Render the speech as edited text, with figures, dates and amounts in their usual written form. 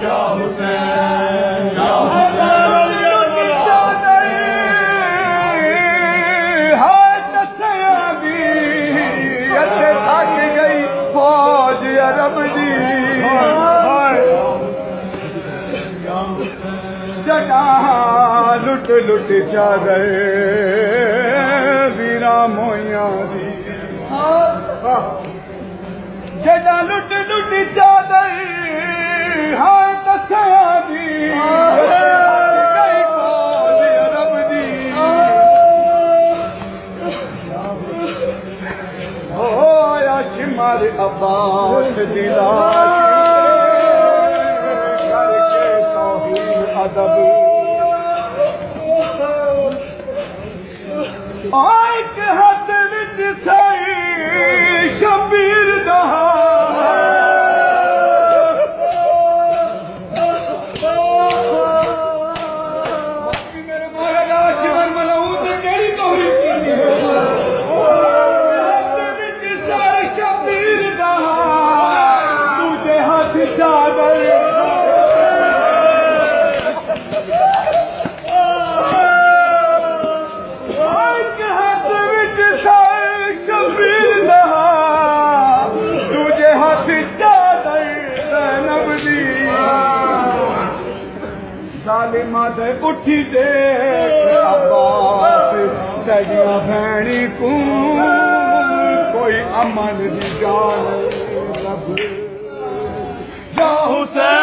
या हुसैन या हुसैन हाय तसयाबी अते थक गई फौज अरब दी जटा लुट लुट चादर वीरा मोया दी जटा लुट लुट चादर हाय तसयाबी गई फौज अरब दी ओ या शिमर अब्बास दिलाश करके तौहीद अदब एक हाथ विच सही शबीर दहा मेरे मौला शिवर मलऊद केड़ी तौहीद की शबीर दहा तुझे हाथ चादर जालिमा दे उठी देख अब्बास तेरिया भैणी को कोई अमन दी जान लब या हुसैन